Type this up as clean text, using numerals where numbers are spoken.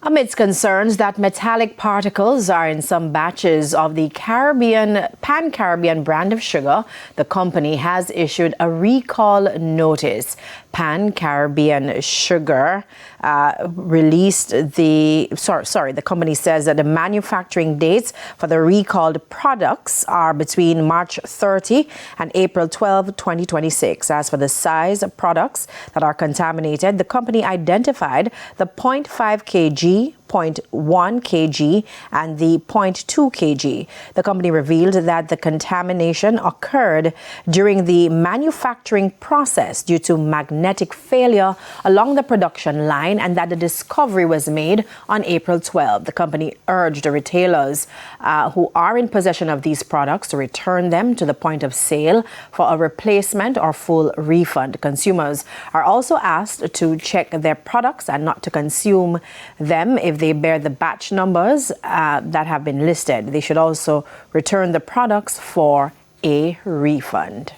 Amidst concerns that metallic particles are in some batches of the Pan-Caribbean brand of sugar, the company has issued a recall notice. Pan-Caribbean Sugar the company says that the manufacturing dates for the recalled products are between March 30 and April 12, 2026. As for the size of products that are contaminated, the company identified the 0.5 kg, 0.1 kg and the 0.2 kg. The company revealed that the contamination occurred during the manufacturing process due to magnetic failure along the production line and that the discovery was made on April 12. The company urged the retailers who are in possession of these products to return them to the point of sale for a replacement or full refund. Consumers are also asked to check their products and not to consume them if they bear the batch numbers that have been listed. They should also return the products for a refund.